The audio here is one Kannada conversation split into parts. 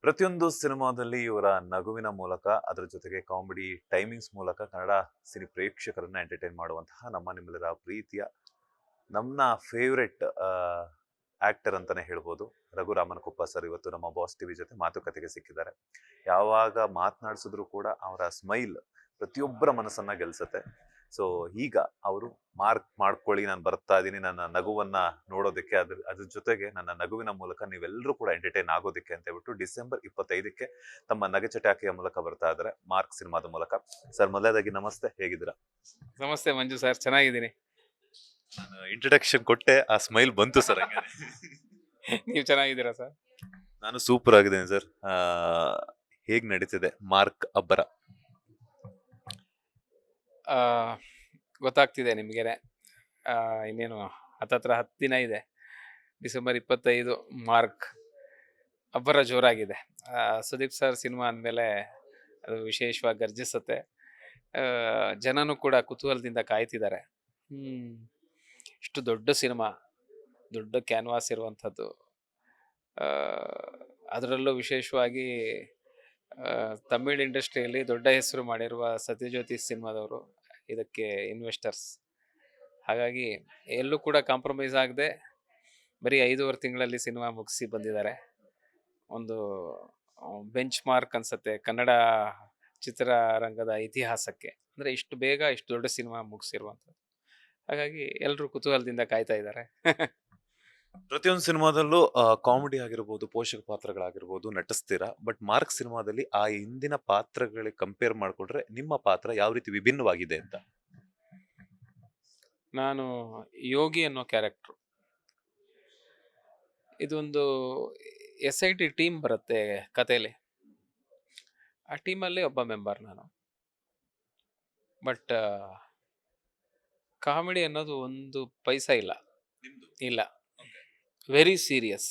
ಪ್ರತಿಯೊಂದು ಸಿನಿಮಾದಲ್ಲಿ ಇವರ ನಗುವಿನ ಮೂಲಕ ಅದರ ಜೊತೆಗೆ ಕಾಮಿಡಿ ಟೈಮಿಂಗ್ಸ್ ಮೂಲಕ ಕನ್ನಡ ಸಿನಿ ಪ್ರೇಕ್ಷಕರನ್ನ ಎಂಟರ್ಟೈನ್ ಮಾಡುವಂತಹ ನಿಮ್ಮೆಲ್ಲರ ಪ್ರೀತಿಯ ನಮ್ಮ ಫೇವ್ರೆಟ್ ಆಕ್ಟರ್ ಅಂತಾನೆ ಹೇಳ್ಬೋದು. ರಘುರಾಮನ್ ಕುಪ್ಪ ಸರ್ ಇವತ್ತು ನಮ್ಮ ಬಾಸ್ ಟಿವಿ ಜೊತೆ ಮಾತುಕತೆಗೆ ಸಿಕ್ಕಿದ್ದಾರೆ. ಯಾವಾಗ ಮಾತನಾಡಿಸಿದ್ರು ಕೂಡ ಅವರ ಸ್ಮೈಲ್ ಪ್ರತಿಯೊಬ್ಬರ ಮನಸ್ಸನ್ನ ಗೆಲ್ಸತ್ತೆ. ಸೊ ಈಗ ಅವರು ಮಾರ್ಕ್ ಮಾಡ್ಕೊಳ್ಳಿ, ನಾನು ಬರ್ತಾ ಇದ್ದೀನಿ ನನ್ನ ನಗುವನ್ನ ನೋಡೋದಕ್ಕೆ, ಅದ್ರ ಜೊತೆಗೆ ನನ್ನ ನಗುವಿನ ಮೂಲಕ ನೀವೆಲ್ಲರೂ ಕೂಡ ಎಂಟರ್ಟೈನ್ ಆಗೋದಕ್ಕೆ ಅಂತ ಹೇಳ್ಬಿಟ್ಟು ಡಿಸೆಂಬರ್ 25ಕ್ಕೆ ತಮ್ಮ ನಗೆ ಚಟಾಕಿಯ ಮೂಲಕ ಬರ್ತಾ ಇದ್ದಾರೆ ಮಾರ್ಕ್ ಸಿನಿಮಾದ ಮೂಲಕ. ಸರ್ ಮೊದಲದಾಗಿ ನಮಸ್ತೆ, ಹೇಗಿದ್ದೀರಾ? ನಮಸ್ತೆ ಮಂಜು ಸರ್, ಚೆನ್ನಾಗಿದ್ದೀನಿ. ನಾನು ಇಂಟ್ರಡಕ್ಷನ್ ಕೊಟ್ಟೆ, ಆ ಸ್ಮೈಲ್ ಬಂತು ಸರ್. ಹಂಗೆ ನೀವು ಚೆನ್ನಾಗಿದ್ದೀರಾ ಸರ್? ನಾನು ಸೂಪರ್ ಆಗಿದ್ದೇನೆ ಸರ್. ಹೇಗ್ ನಡೀತಿದೆ ಮಾರ್ಕ್ ಅಬ್ಬರ? ಗೊತ್ತಾಗ್ತಿದೆ ನಿಮಗೇನೆ. ಇನ್ನೇನು ಹತ್ತತ್ರ 10 ದಿನ ಇದೆ. ಡಿಸೆಂಬರ್ 25 ಮಾರ್ಕ್ ಅಬ್ಬರ ಜೋರಾಗಿದೆ. ಸುದೀಪ್ ಸರ್ ಸಿನಿಮಾ ಅಂದಮೇಲೆ ಅದು ವಿಶೇಷವಾಗಿ ಗರ್ಜಿಸುತ್ತೆ. ಜನನೂ ಕೂಡ ಕುತೂಹಲದಿಂದ ಕಾಯ್ತಿದ್ದಾರೆ. ಇಷ್ಟು ದೊಡ್ಡ ಸಿನಿಮಾ, ದೊಡ್ಡ ಕ್ಯಾನ್ವಾಸ್ ಇರುವಂಥದ್ದು, ಅದರಲ್ಲೂ ವಿಶೇಷವಾಗಿ ತಮಿಳ್ ಇಂಡಸ್ಟ್ರಿಯಲ್ಲಿ ದೊಡ್ಡ ಹೆಸರು ಮಾಡಿರುವ ಸತ್ಯಜ್ಯೋತಿ ಸಿನಿಮಾದವರು ಇದಕ್ಕೆ ಇನ್ವೆಸ್ಟರ್ಸ್. ಹಾಗಾಗಿ ಎಲ್ಲೂ ಕೂಡ ಕಾಂಪ್ರಮೈಸ್ ಆಗದೆ ಬರೀ 5.5 ತಿಂಗಳಲ್ಲಿ ಸಿನಿಮಾ ಮುಗಿಸಿ ಬಂದಿದ್ದಾರೆ. ಒಂದು ಬೆಂಚ್ ಮಾರ್ಕ್ ಅನ್ಸುತ್ತೆ ಕನ್ನಡ ಚಿತ್ರರಂಗದ ಇತಿಹಾಸಕ್ಕೆ. ಅಂದರೆ ಇಷ್ಟು ಬೇಗ ಇಷ್ಟು ದೊಡ್ಡ ಸಿನಿಮಾ ಮುಗಿಸಿರುವಂಥದ್ದು. ಹಾಗಾಗಿ ಎಲ್ಲರೂ ಕುತೂಹಲದಿಂದ ಕಾಯ್ತಾ ಇದ್ದಾರೆ. ಪ್ರತಿಯೊಂದು ಸಿನಿಮಾದಲ್ಲೂ ಕಾಮಿಡಿ ಆಗಿರ್ಬೋದು, ಪೋಷಕ ಪಾತ್ರಗಳಾಗಿರ್ಬೋದು ನಟಿಸ್ತೀರಾ. ಬಟ್ ಮಾರ್ಕ್ ಸಿನಿಮಾದಲ್ಲಿ ಆ ಹಿಂದಿನ ಪಾತ್ರಗಳಿಗೆ ಕಂಪೇರ್ ಮಾಡಿಕೊಂಡ್ರೆ ನಿಮ್ಮ ಪಾತ್ರ ಯಾವ ರೀತಿ ವಿಭಿನ್ನವಾಗಿದೆ ಅಂತ? ನಾನು ಯೋಗಿ ಅನ್ನೋ ಕ್ಯಾರೆಕ್ಟ್ರು. ಇದೊಂದು SIT ಟೀಮ್ ಬರುತ್ತೆ ಕಥೆಯಲ್ಲಿ. ಆ ಟೀಮಲ್ಲಿ ಒಬ್ಬ ಮೆಂಬರ್ ನಾನು. ಬಟ್ ಕಾಮಿಡಿ ಅನ್ನೋದು ಒಂದು ಪೈಸಾ ಇಲ್ಲ. ಇಲ್ಲ, ವೆರಿ ಸೀರಿಯಸ್,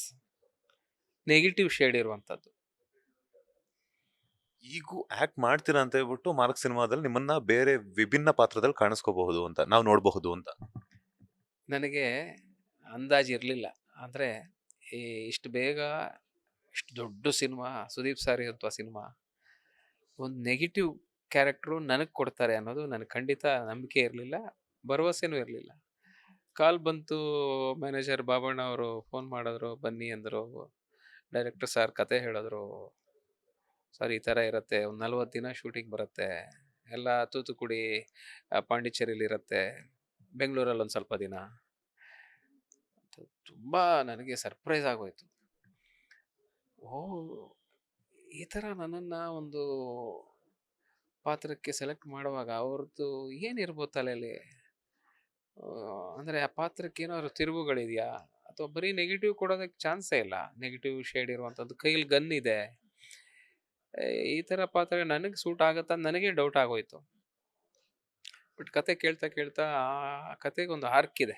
ನೆಗೆಟಿವ್ ಶೇಡ್ ಇರುವಂಥದ್ದು. ಈಗೂ ಆಕ್ಟ್ ಮಾಡ್ತೀರಾ ಅಂತ ಹೇಳ್ಬಿಟ್ಟು ಮಾರ್ಕ್ ಸಿನಿಮಾದಲ್ಲಿ ನಿಮ್ಮನ್ನ ಬೇರೆ ವಿಭಿನ್ನ ಪಾತ್ರದಲ್ಲಿ ಕಾಣಿಸ್ಕೋಬಹುದು ಅಂತ, ನಾವು ನೋಡಬಹುದು ಅಂತ ನನಗೆ ಅಂದಾಜು ಇರಲಿಲ್ಲ. ಅಂದರೆ ಇಷ್ಟು ಬೇಗ ಇಷ್ಟು ದೊಡ್ಡ ಸಿನಿಮಾ, ಸುದೀಪ್ ಸಾರಿ ಅಂತ ಸಿನಿಮಾ, ಒಂದು ನೆಗೆಟಿವ್ ಕ್ಯಾರೆಕ್ಟ್ರು ನನಗೆ ಕೊಡ್ತಾರೆ ಅನ್ನೋದು ನನಗೆ ಖಂಡಿತ ನಂಬಿಕೆ ಇರಲಿಲ್ಲ, ಭರವಸೆನೂ ಇರಲಿಲ್ಲ. ಕಾಲ್ ಬಂತು, ಮ್ಯಾನೇಜರ್ ಬಾಬಣ್ಣ ಅವರು ಫೋನ್ ಮಾಡಿದ್ರು, ಬನ್ನಿ ಅಂದರು. ಡೈರೆಕ್ಟರ್ ಸರ್ ಕತೆ ಹೇಳಿದ್ರು, ಸರ್ ಈ ಥರ ಇರುತ್ತೆ, ಒಂದು 40 ದಿನ ಶೂಟಿಂಗ್ ಬರುತ್ತೆ, ಎಲ್ಲ ತೂತುಕುಡಿ ಪಾಂಡಿಚೇರಿಲಿರುತ್ತೆ, ಬೆಂಗಳೂರಲ್ಲಿ ಒಂದು ಸ್ವಲ್ಪ ದಿನ. ತುಂಬ ನನಗೆ ಸರ್ಪ್ರೈಸ್ ಆಗೋಯ್ತು. ಓ, ಈ ಥರ ನನ್ನನ್ನು ಒಂದು ಪಾತ್ರಕ್ಕೆ ಸೆಲೆಕ್ಟ್ ಮಾಡುವಾಗ ಅವ್ರದ್ದು ಏನಿರ್ಬೋದು ತಲೆಯಲ್ಲಿ? ಅಂದರೆ ಆ ಪಾತ್ರಕ್ಕೆ ಏನಾದ್ರು ತಿರುವುಗಳಿದೆಯಾ, ಅಥವಾ ಬರೀ ನೆಗೆಟಿವ್ ಕೊಡೋದಕ್ಕೆ ಚಾನ್ಸೇ ಇಲ್ಲ. ನೆಗೆಟಿವ್ ಶೇಡ್ ಇರುವಂಥದ್ದು, ಕೈಯಲ್ಲಿ ಗನ್ ಇದೆ, ಈ ಥರ ಪಾತ್ರ ನನಗೆ ಸೂಟ್ ಆಗುತ್ತಾ ನನಗೆ ಡೌಟ್ ಆಗೋಯ್ತು. ಬಟ್ ಕತೆ ಕೇಳ್ತಾ ಕೇಳ್ತಾ ಆ ಕತೆಗೆ ಒಂದು ಆರ್ಕ್ ಇದೆ.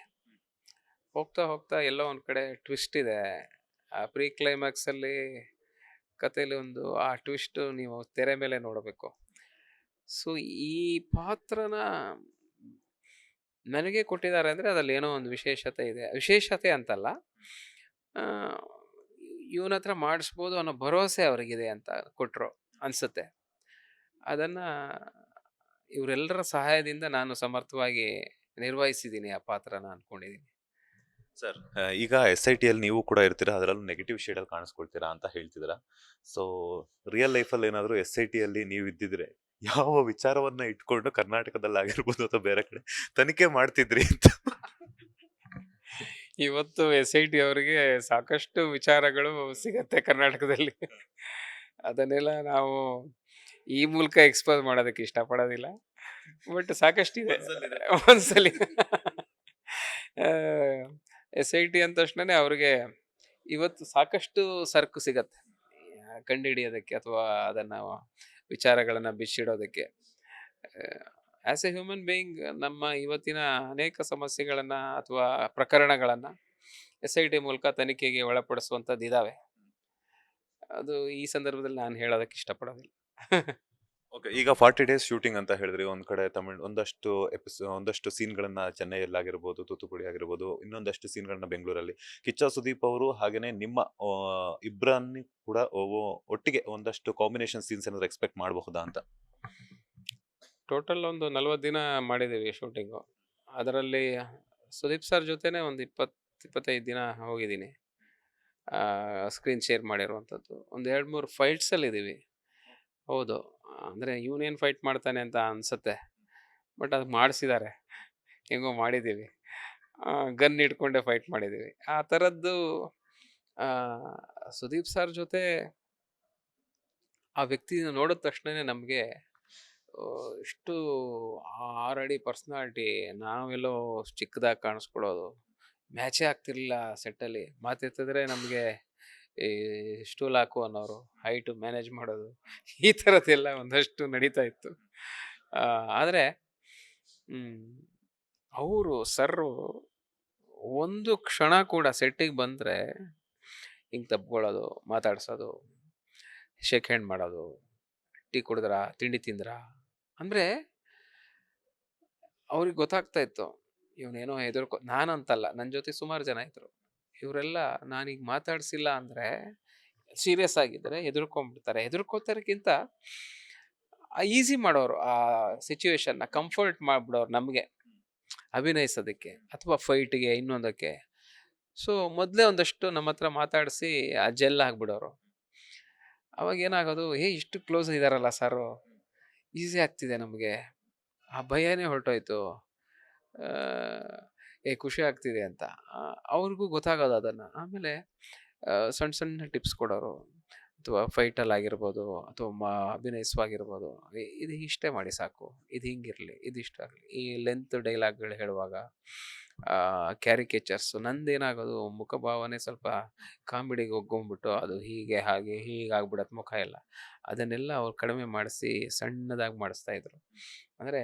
ಹೋಗ್ತಾ ಹೋಗ್ತಾ ಎಲ್ಲೋ ಒಂದು ಕಡೆ ಟ್ವಿಸ್ಟ್ ಇದೆ. ಆ ಪ್ರೀ ಕ್ಲೈಮ್ಯಾಕ್ಸಲ್ಲಿ ಕಥೆಯಲ್ಲಿ ಒಂದು ಆ ಟ್ವಿಸ್ಟ್ ನೀವು ತೆರೆ ಮೇಲೆ ನೋಡಬೇಕು. ಸೊ ಈ ಪಾತ್ರನ ನನಗೆ ಕೊಟ್ಟಿದ್ದಾರೆ ಅಂದರೆ ಅದರಲ್ಲಿ ಏನೋ ಒಂದು ವಿಶೇಷತೆ ಇದೆ. ವಿಶೇಷತೆ ಅಂತಲ್ಲ, ಇವನ ಹತ್ರ ಮಾಡಿಸ್ಬೋದು ಅನ್ನೋ ಭರವಸೆ ಅವರಿಗಿದೆ ಅಂತ ಕೊಟ್ಟರು ಅನಿಸುತ್ತೆ. ಅದನ್ನು ಇವರೆಲ್ಲರ ಸಹಾಯದಿಂದ ನಾನು ಸಮರ್ಥವಾಗಿ ನಿರ್ವಹಿಸಿದ್ದೀನಿ ಆ ಪಾತ್ರನ ಅಂದ್ಕೊಂಡಿದ್ದೀನಿ. ಸರ್, ಈಗ SIT ಅಲ್ಲಿ ನೀವು ಕೂಡ ಇರ್ತೀರಾ, ಅದರಲ್ಲೂ ನೆಗೆಟಿವ್ ಶೇಡಲ್ಲಿ ಕಾಣಿಸ್ಕೊಳ್ತೀರಾ ಅಂತ ಹೇಳ್ತಿದ್ದೀರಾ. ಸೊ ರಿಯಲ್ ಲೈಫಲ್ಲಿ ಏನಾದರೂ SIT ಅಲ್ಲಿ ನೀವು ಇದ್ದಿದ್ರೆ ಯಾವ ವಿಚಾರವನ್ನ ಇಟ್ಕೊಂಡು ಕರ್ನಾಟಕದಲ್ಲಿ ಆಗಿರ್ಬೋದು ಅಥವಾ ಬೇರೆ ಕಡೆ ತನಿಖೆ ಮಾಡ್ತಿದ್ರಿ ಅಂತ? ಇವತ್ತು SIT ಅವರಿಗೆ ಸಾಕಷ್ಟು ವಿಚಾರಗಳು ಸಿಗತ್ತೆ ಕರ್ನಾಟಕದಲ್ಲಿ. ಅದನ್ನೆಲ್ಲ ನಾವು ಈ ಮೂಲಕ ಎಕ್ಸ್ಪೋಸ್ ಮಾಡೋದಕ್ಕೆ ಇಷ್ಟಪಡೋದಿಲ್ಲ. ಬಟ್ ಸಾಕಷ್ಟಿದೆ ಒಂದ್ಸಲಿ. SIT ಅಂದ ತಕ್ಷಣ ಅವ್ರಿಗೆ ಇವತ್ತು ಸಾಕಷ್ಟು ಸರಕು ಸಿಗತ್ತೆ ಕಂಡುಹಿಡಿಯೋದಕ್ಕೆ, ಅಥವಾ ಅದನ್ನು ವಿಚಾರಗಳನ್ನು ಬಿಚ್ಚಿಡೋದಕ್ಕೆ. ಆ್ಯಸ್ ಎ ಹ್ಯೂಮನ್ ಬೀಯಿಂಗ್ ನಮ್ಮ ಇವತ್ತಿನ ಅನೇಕ ಸಮಸ್ಯೆಗಳನ್ನು ಅಥವಾ ಪ್ರಕರಣಗಳನ್ನು SIT ಮೂಲಕ ತನಿಖೆಗೆ ಒಳಪಡಿಸುವಂಥದ್ದು ಇದ್ದಾವೆ. ಅದು ಈ ಸಂದರ್ಭದಲ್ಲಿ ನಾನು ಹೇಳೋದಕ್ಕೆ ಇಷ್ಟಪಡೋದಿಲ್ಲ. ಓಕೆ. ಈಗ 40 ಡೇಸ್ ಶೂಟಿಂಗ್ ಅಂತ ಹೇಳಿದ್ರಿ. ಒಂದ್ ಕಡೆ ಒಂದಷ್ಟು ಸೀನ್‌ಗಳನ್ನ ಚೆನ್ನೈಯಲ್ಲಾಗಿರ್ಬೋದು, ತೂತುಕುಡಿ ಆಗಿರ್ಬೋದು, ಇನ್ನೊಂದಷ್ಟು ಸೀನ್‌ಗಳನ್ನ ಬೆಂಗಳೂರಲ್ಲಿ. ಕಿಚ್ಚ ಸುದೀಪ್ ಅವರು ಹಾಗೇನೆ ನಿಮ್ಮ ಇಬ್ರನ್ನ ಕೂಡ ಒಟ್ಟಿಗೆ ಒಂದಷ್ಟು ಕಾಂಬಿನೇಷನ್ ಸೀನ್ಸ್ ಏನಾದ್ರು ಎಕ್ಸ್‌ಪೆಕ್ಟ್ ಮಾಡಬಹುದಾ ಅಂತ? ಟೋಟಲ್ ಒಂದು 40 ದಿನ ಮಾಡಿದ್ದೀವಿ ಶೂಟಿಂಗು. ಅದರಲ್ಲಿ ಸುದೀಪ್ ಸರ್ ಜೊತೆನೇ ಒಂದು 20, 25 ದಿನ ಹೋಗಿದ್ದೀನಿ. ಸ್ಕ್ರೀನ್ ಶೇರ್ ಮಾಡಿರುವಂಥದ್ದು. ಒಂದು 2, 3 ಫೈಟ್ಸಲ್ಲಿದ್ದೀವಿ. ಹೌದು. ಅಂದರೆ ಇವನೇನು ಫೈಟ್ ಮಾಡ್ತಾನೆ ಅಂತ ಅನ್ಸುತ್ತೆ. ಬಟ್ ಅದು ಮಾಡಿಸಿದ್ದಾರೆ. ಹೆಂಗೋ ಮಾಡಿದ್ದೀವಿ. ಗನ್ ಹಿಡ್ಕೊಂಡೇ ಫೈಟ್ ಮಾಡಿದ್ದೀವಿ. ಆ ಥರದ್ದು ಆ, ಸುದೀಪ್ ಸರ್ ಜೊತೆ ಆ ವ್ಯಕ್ತಿನ ನೋಡಿದ ತಕ್ಷಣನೇ ನಮಗೆ ಇಷ್ಟು 6 ಅಡಿ ಪರ್ಸ್ನಾಲಿಟಿ, ನಾವೆಲ್ಲೋ ಚಿಕ್ಕದಾಗಿ ಕಾಣಿಸ್ಕೊಳ್ಳೋದು, ಮ್ಯಾಚೇ ಆಗ್ತಿರ್ಲಿಲ್ಲ ಸೆಟ್ಟಲ್ಲಿ. ಮಾತೆತ್ತಿದ್ರೆ ನಮಗೆ ಈ ಸ್ಟೂಲ್ ಹಾಕು ಅನ್ನೋರು, ಹೈಟು ಮ್ಯಾನೇಜ್ ಮಾಡೋದು, ಈ ಥರದ್ದೆಲ್ಲ ಒಂದಷ್ಟು ನಡೀತಾ ಇತ್ತು. ಆದರೆ ಅವರು ಸರ್ರು ಒಂದು ಕ್ಷಣ ಕೂಡ ಸೆಟ್ಟಿಗೆ ಬಂದರೆ ಹಿಂಗೆ ತಪ್ಕೊಳ್ಳೋದು, ಮಾತಾಡ್ಸೋದು, ಶೇಕ್ ಹ್ಯಾಂಡ್ ಮಾಡೋದು, ಟೀ ಕುಡಿದ್ರಾ, ತಿಂಡಿ ತಿಂದ್ರಾ, ಅಂದರೆ ಅವ್ರಿಗೆ ಗೊತ್ತಾಗ್ತಾ ಇತ್ತು ಇವನೇನೋ ನಾನಂತಲ್ಲ, ನನ್ನ ಜೊತೆ ಸುಮಾರು ಜನ ಇದ್ರು. ಇವರೆಲ್ಲ ನಾನೀಗ ಮಾತಾಡ್ಸಿಲ್ಲ ಅಂದರೆ ಸೀರಿಯಸ್ ಆಗಿದ್ದರೆ ಹೆದರ್ಕೊಂಡ್ಬಿಡ್ತಾರೆ. ಹೆದರ್ಕೋತಾರಕ್ಕಿಂತ ಈಸಿ ಮಾಡೋರು ಆ ಸಿಚುವೇಶನ್ನ, ಕಂಫರ್ಟ್ ಮಾಡಿಬಿಡೋರು ನಮಗೆ ಅಭಿನಯಿಸೋದಕ್ಕೆ ಅಥವಾ ಫೈಟಿಗೆ ಇನ್ನೊಂದಕ್ಕೆ. ಸೊ ಮೊದಲೇ ಒಂದಷ್ಟು ನಮ್ಮ ಹತ್ರ ಮಾತಾಡಿಸಿ ಆ ಜೆಲ್ ಆಗಿಬಿಡೋರು. ಅವಾಗ ಏನಾಗೋದು, ಇಷ್ಟು ಕ್ಲೋಸ್ ಇದ್ದಾರಲ್ಲ ಸಾರು, ಈಸಿ ಆಗ್ತಿದೆ ನಮಗೆ, ಆ ಭಯನೇ ಹೊರಟೋಯ್ತು, ಖುಷಿ ಆಗ್ತಿದೆ ಅಂತ. ಅವ್ರಿಗೂ ಗೊತ್ತಾಗೋದು ಅದನ್ನು. ಆಮೇಲೆ ಸಣ್ಣ ಸಣ್ಣ ಟಿಪ್ಸ್ ಕೊಡೋರು, ಅಥವಾ ಫೈಟಲ್ಲಿ ಆಗಿರ್ಬೋದು, ಅಥವಾ ಅಭಿನಯಿಸುವಾಗಿರ್ಬೋದು, ಇದು ಇಷ್ಟೇ ಮಾಡಿ ಸಾಕು, ಇದು ಹಿಂಗಿರಲಿ, ಇದಿಷ್ಟ ಆಗಲಿ. ಈ ಲೆಂತ್ ಡೈಲಾಗ್ಗಳು ಹೇಳುವಾಗ ಕ್ಯಾರಿಕೇಚರ್ಸು, ನಂದೇನಾಗೋದು ಮುಖಭಾವನೆ ಸ್ವಲ್ಪ ಕಾಮಿಡಿಗೆ ಒಗ್ಗೊಂಬಿಟ್ಟು ಅದು ಹೀಗೆ ಹಾಗೆ ಹೀಗಾಗ್ಬಿಡತ್ತೆ ಮುಖ ಎಲ್ಲ, ಅದನ್ನೆಲ್ಲ ಅವ್ರು ಕಡಿಮೆ ಮಾಡಿಸಿ ಸಣ್ಣದಾಗಿ ಮಾಡಿಸ್ತಾಯಿದ್ರು. ಅಂದರೆ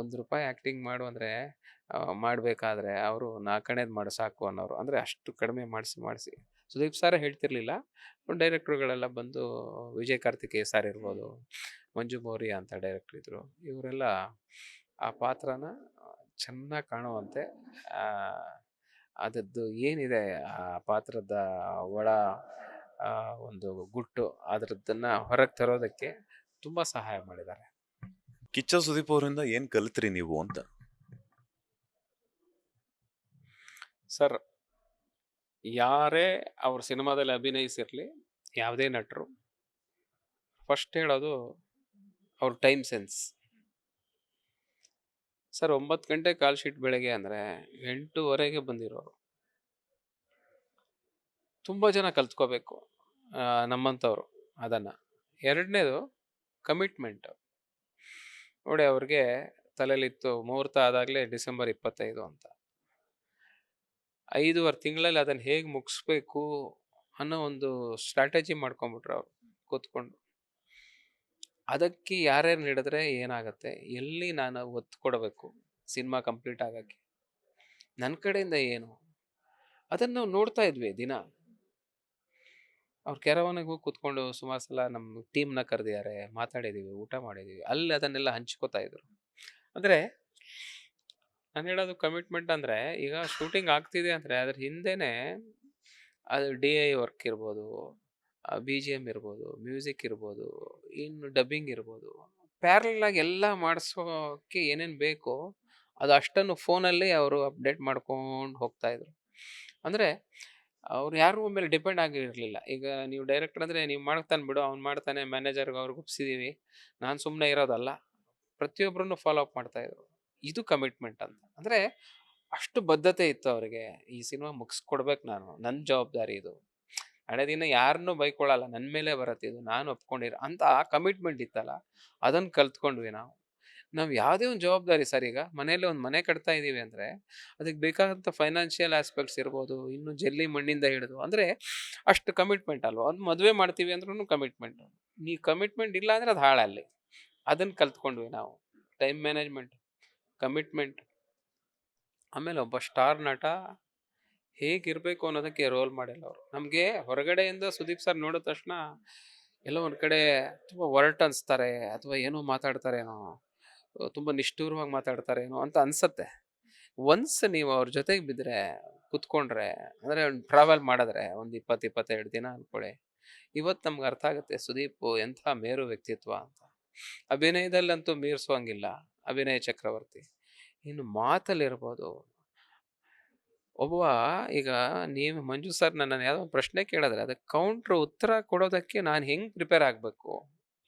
₹1 ಆ್ಯಕ್ಟಿಂಗ್ ಮಾಡು ಅಂದರೆ ಮಾಡಬೇಕಾದ್ರೆ ಅವರು 4ನೇದು ಮಾಡು ಸಾಕು ಅನ್ನೋರು. ಅಂದರೆ ಅಷ್ಟು ಕಡಿಮೆ ಮಾಡಿಸಿ ಸುದೀಪ್ ಸಾರೇ ಹೇಳ್ತಿರ್ಲಿಲ್ಲ, ಡೈರೆಕ್ಟ್ರುಗಳೆಲ್ಲ ಬಂದು, ವಿಜಯ್ ಕಾರ್ತಿಕೇಯ ಸರ್ ಇರ್ಬೋದು, ಮಂಜು ಮೌರ್ಯ ಅಂತ ಡೈರೆಕ್ಟ್ರ್ ಇದ್ದರು, ಇವರೆಲ್ಲ ಆ ಪಾತ್ರನ ಚೆನ್ನಾಗಿ ಕಾಣುವಂತೆ, ಅದದ್ದು ಏನಿದೆ ಆ ಪಾತ್ರದ ಒಳ ಒಂದು ಗುಟ್ಟು, ಅದರದ್ದನ್ನು ಹೊರಗೆ ತರೋದಕ್ಕೆ ತುಂಬ ಸಹಾಯ ಮಾಡಿದ್ದಾರೆ. ಕಿಚ್ಚ ಸುದೀಪ್ ಅವರಿಂದ ಏನ್ ಕಲಿತ್ರಿ ನೀವು ಅಂತ? ಸರ್, ಯಾರೇ ಅವ್ರ ಸಿನಿಮಾದಲ್ಲಿ ಅಭಿನಯಿಸಿರಲಿ, ಯಾವುದೇ ನಟರು, ಫಸ್ಟ್ ಹೇಳೋದು ಅವ್ರ ಟೈಮ್ ಸೆನ್ಸ್. ಸರ್ 9 ಗಂಟೆ ಕಾಲ್ ಶೀಟ್ ಬೆಳಗ್ಗೆ ಅಂದರೆ 8:30ಗೆ ಬಂದಿರೋರು. ತುಂಬ ಜನ ಕಲ್ತ್ಕೋಬೇಕು ನಮ್ಮಂಥವ್ರು ಅದನ್ನು. ಎರಡನೇದು ಕಮಿಟ್ಮೆಂಟ್. ನೋಡಿ, ಅವ್ರಿಗೆ ತಲೆಯಲ್ಲಿತ್ತು ಮುಹೂರ್ತ ಆದಾಗಲೇ ಡಿಸೆಂಬರ್ 25 ಅಂತ. 5.5 ತಿಂಗಳಲ್ಲಿ ಅದನ್ನು ಹೇಗೆ ಮುಗಿಸ್ಬೇಕು ಅನ್ನೋ ಒಂದು ಸ್ಟ್ರಾಟಜಿ ಮಾಡ್ಕೊಂಬಿಟ್ರು ಅವರು ಕೂತ್ಕೊಂಡು. ಅದಕ್ಕೆ ಯಾರ್ಯಾರು ಹಿಡಿದ್ರೆ ಏನಾಗುತ್ತೆ, ಎಲ್ಲಿ ನಾನು ಒತ್ತು ಕೊಡಬೇಕು ಸಿನಿಮಾ ಕಂಪ್ಲೀಟ್ ಆಗೋಕ್ಕೆ, ನನ್ನ ಕಡೆಯಿಂದ ಏನು, ಅದನ್ನು ನಾವು ನೋಡ್ತಾ ಇದ್ವಿ ದಿನ. ಅವ್ರ ಕೆರವನಿಗೆ ಹೋಗಿ ಕೂತ್ಕೊಂಡು ಸುಮಾರು ಸಲ ನಮ್ಮ ಟೀಮ್ನ ಕರೆದಿದ್ದಾರೆ, ಮಾತಾಡಿದ್ದೀವಿ, ಊಟ ಮಾಡಿದ್ದೀವಿ, ಅಲ್ಲಿ ಅದನ್ನೆಲ್ಲ ಹಂಚ್ಕೋತಾ ಇದ್ರು. ಅಂದರೆ ನಾನು ಹೇಳೋದು ಕಮಿಟ್ಮೆಂಟ್ ಅಂದರೆ, ಈಗ ಶೂಟಿಂಗ್ ಆಗ್ತಿದೆ ಅಂದರೆ ಅದ್ರ ಹಿಂದೆನೇ ಅದು DI ವರ್ಕ್ ಇರ್ಬೋದು, BGM ಇರ್ಬೋದು, ಮ್ಯೂಸಿಕ್ ಇರ್ಬೋದು, ಇನ್ನು ಡಬ್ಬಿಂಗ್ ಇರ್ಬೋದು, ಪ್ಯಾರಲ್ ಆಗಿ ಎಲ್ಲ ಮಾಡಿಸೋಕ್ಕೆ ಏನೇನು ಬೇಕೋ ಅದು ಅಷ್ಟನ್ನು ಫೋನಲ್ಲಿ ಅವರು ಅಪ್ಡೇಟ್ ಮಾಡ್ಕೊಂಡು ಹೋಗ್ತಾಯಿದ್ರು. ಅಂದರೆ ಅವ್ರು ಯಾರ ಮೇಲೆ ಡಿಪೆಂಡ್ ಆಗಿರಲಿಲ್ಲ. ಈಗ ನೀವು ಡೈರೆಕ್ಟರ್ ಅಂದರೆ ನೀವು ಮಾಡ್ತಾನೆ ಬಿಡು, ಅವ್ನು ಮಾಡ್ತಾನೆ, ಮ್ಯಾನೇಜರ್ಗೆ ಅವ್ರಿಗೆ ಒಪ್ಸಿದ್ದೀವಿ, ನಾನು ಸುಮ್ಮನೆ ಇರೋದಲ್ಲ, ಪ್ರತಿಯೊಬ್ಬರನ್ನು ಫಾಲೋ ಅಪ್ ಮಾಡ್ತಾಯಿದ್ರು. ಇದು ಕಮಿಟ್ಮೆಂಟ್ ಅಂತ. ಅಂದರೆ ಅಷ್ಟು ಬದ್ಧತೆ ಇತ್ತು ಅವರಿಗೆ, ಈ ಸಿನಿಮಾ ಮುಗಿಸ್ಕೊಡ್ಬೇಕು ನಾನು, ನನ್ನ ಜವಾಬ್ದಾರಿ ಇದು, ನಾಳೆ ದಿನ ಯಾರನ್ನೂ ಬೈಕೊಳ್ಳಲ್ಲ, ನನ್ನ ಮೇಲೆ ಬರುತ್ತೆ ಇದು, ನಾನು ಒಪ್ಕೊಂಡಿರೋ ಅಂತ ಆ ಕಮಿಟ್ಮೆಂಟ್ ಇತ್ತಲ್ಲ, ಅದನ್ನು ಕಲ್ತ್ಕೊಂಡ್ವಿ ನಾವು. ನಾವು ಯಾವುದೇ ಒಂದು ಜವಾಬ್ದಾರಿ ಸರ್, ಈಗ ಮನೇಲಿ ಒಂದು ಮನೆ ಕಟ್ತಾ ಇದ್ದೀವಿ ಅಂದರೆ ಅದಕ್ಕೆ ಬೇಕಾದಂಥ ಫೈನಾನ್ಷಿಯಲ್ ಆಸ್ಪೆಕ್ಟ್ಸ್ ಇರ್ಬೋದು, ಇನ್ನು ಜಲ್ಲಿ ಮಣ್ಣಿಂದ ಹಿಡಿದು, ಅಂದರೆ ಅಷ್ಟು ಕಮಿಟ್ಮೆಂಟ್ ಅಲ್ವ. ಒಂದು ಮದುವೆ ಮಾಡ್ತೀವಿ ಅಂದ್ರೂ ಕಮಿಟ್ಮೆಂಟು. ನೀ ಕಮಿಟ್ಮೆಂಟ್ ಇಲ್ಲ ಅಂದರೆ ಅದು ಹಾಳಲ್ಲಿ. ಅದನ್ನು ಕಲ್ತ್ಕೊಂಡ್ವಿ ನಾವು. Time management, commitment. ಆಮೇಲೆ ಒಬ್ಬ ಸ್ಟಾರ್ ನಟ ಹೇಗಿರಬೇಕು ಅನ್ನೋದಕ್ಕೆ ರೋಲ್ ಮಾಡೆಲ್ ಅವರು. ನಮಗೆ ಹೊರಗಡೆಯಿಂದ ಸುದೀಪ್ ಸರ್ ನೋಡಿದ ತಕ್ಷಣ ಎಲ್ಲೋ ಒಂದು ಕಡೆ ತುಂಬ ಒರಟು ಅನಿಸ್ತಾರೆ ಅಥವಾ ಏನೋ ಮಾತಾಡ್ತಾರೇನೋ, ತುಂಬ ನಿಷ್ಠುರವಾಗಿ ಮಾತಾಡ್ತಾರೇನೋ ಅಂತ ಅನ್ಸತ್ತೆ. ಒನ್ಸ್ ನೀವು ಅವ್ರ ಜೊತೆಗೆ ಬಿದ್ದರೆ, ಕುತ್ಕೊಂಡ್ರೆ, ಅಂದರೆ ಟ್ರಾವೆಲ್ ಮಾಡಿದ್ರೆ ಒಂದು 20-22 ದಿನ ಅನ್ಕೊಳ್ಳಿ, ಇವತ್ತು ನಮ್ಗೆ ಅರ್ಥ ಆಗುತ್ತೆ ಸುದೀಪ್ ಎಂಥ ಮೇರು ವ್ಯಕ್ತಿತ್ವ ಅಂತ. ಅಭಿನಯದಲ್ಲಂತೂ ಮೀರಿಸುವಂಗಿಲ್ಲ, ಅಭಿನಯ ಚಕ್ರವರ್ತಿ. ಇನ್ನು ಮಾತಲ್ಲಿರ್ಬೋದು, ಒಬ್ಬ ಈಗ ನೀವು ಮಂಜು ಸರ್ ನನ್ನನ್ನು ಯಾವುದೋ ಒಂದು ಪ್ರಶ್ನೆ ಕೇಳಿದ್ರೆ ಅದಕ್ಕೆ ಕೌಂಟ್ರ್ ಉತ್ತರ ಕೊಡೋದಕ್ಕೆ ನಾನು ಹೆಂಗೆ ಪ್ರಿಪೇರ್ ಆಗಬೇಕು,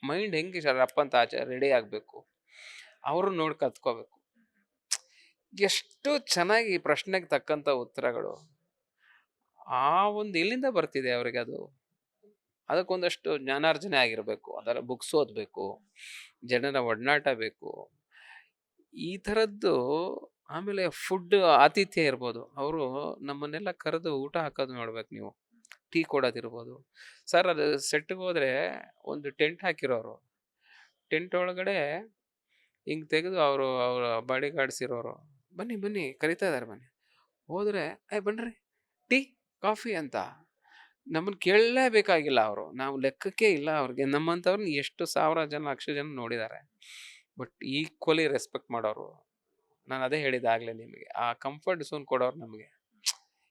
ಮೈಂಡ್ ಹೆಂಗೆ ರಪ್ಪ ಅಂತ ಆಚೆ ರೆಡಿ ಆಗಬೇಕು, ಅವ್ರನ್ನ ನೋಡಿ ಕಲ್ತ್ಕೋಬೇಕು. ಎಷ್ಟು ಚೆನ್ನಾಗಿ ಈ ಪ್ರಶ್ನೆಗೆ ತಕ್ಕಂಥ ಉತ್ತರಗಳು, ಆ ಒಂದು ಎಲ್ಲಿಂದ ಬರ್ತಿದೆ ಅವರಿಗೆ ಅದು. ಅದಕ್ಕೊಂದಷ್ಟು ಜ್ಞಾನಾರ್ಜನೆ ಆಗಿರಬೇಕು, ಅದರ ಬುಕ್ಸ್ ಓದಬೇಕು, ಜನರ ಒಡನಾಟ ಬೇಕು, ಈ ಥರದ್ದು. ಆಮೇಲೆ ಫುಡ್ ಆತಿಥ್ಯ ಇರ್ಬೋದು, ಅವರು ನಮ್ಮನ್ನೆಲ್ಲ ಕರೆದು ಊಟ ಹಾಕೋದು ನೋಡ್ಬೇಕು ನೀವು, ಟೀ ಕೊಡೋದಿರ್ಬೋದು. ಸರ್ ಅದು ಸೆಟ್ಗೆ ಹೋದರೆ ಒಂದು ಟೆಂಟ್ ಹಾಕಿರೋರು, ಟೆಂಟ್ ಒಳಗಡೆ ಹಿಂಗೆ ತೆಗೆದು ಅವರ ಬಾಡಿ ಗಾರ್ಡ್ಸ್ ಇರೋರು, ಬನ್ನಿ ಬನ್ನಿ ಕರಿತಾ ಇದ್ದಾರೆ ಬನ್ನಿ, ಹೋದರೆ ಬನ್ನಿರಿ ಟೀ ಕಾಫಿ ಅಂತ ನಮ್ಮನ್ನು ಕೇಳಲೇಬೇಕಾಗಿಲ್ಲ. ಅವರು ನಾವು ಲೆಕ್ಕಕ್ಕೆ ಇಲ್ಲ ಅವ್ರಿಗೆ. ನಮ್ಮಂಥವ್ರನ್ನ ಎಷ್ಟು ಸಾವಿರ ಜನ ಲಕ್ಷ ಜನ ನೋಡಿದ್ದಾರೆ, ಬಟ್ ಈಕ್ವಲಿ ರೆಸ್ಪೆಕ್ಟ್ ಮಾಡೋರು. ನಾನು ಅದೇ ಹೇಳಿದ್ದಾಗಲೇ ನಿಮಗೆ, ಆ ಕಂಫರ್ಟ್ ಝೋನ್ ಕೊಡೋರು ನಮಗೆ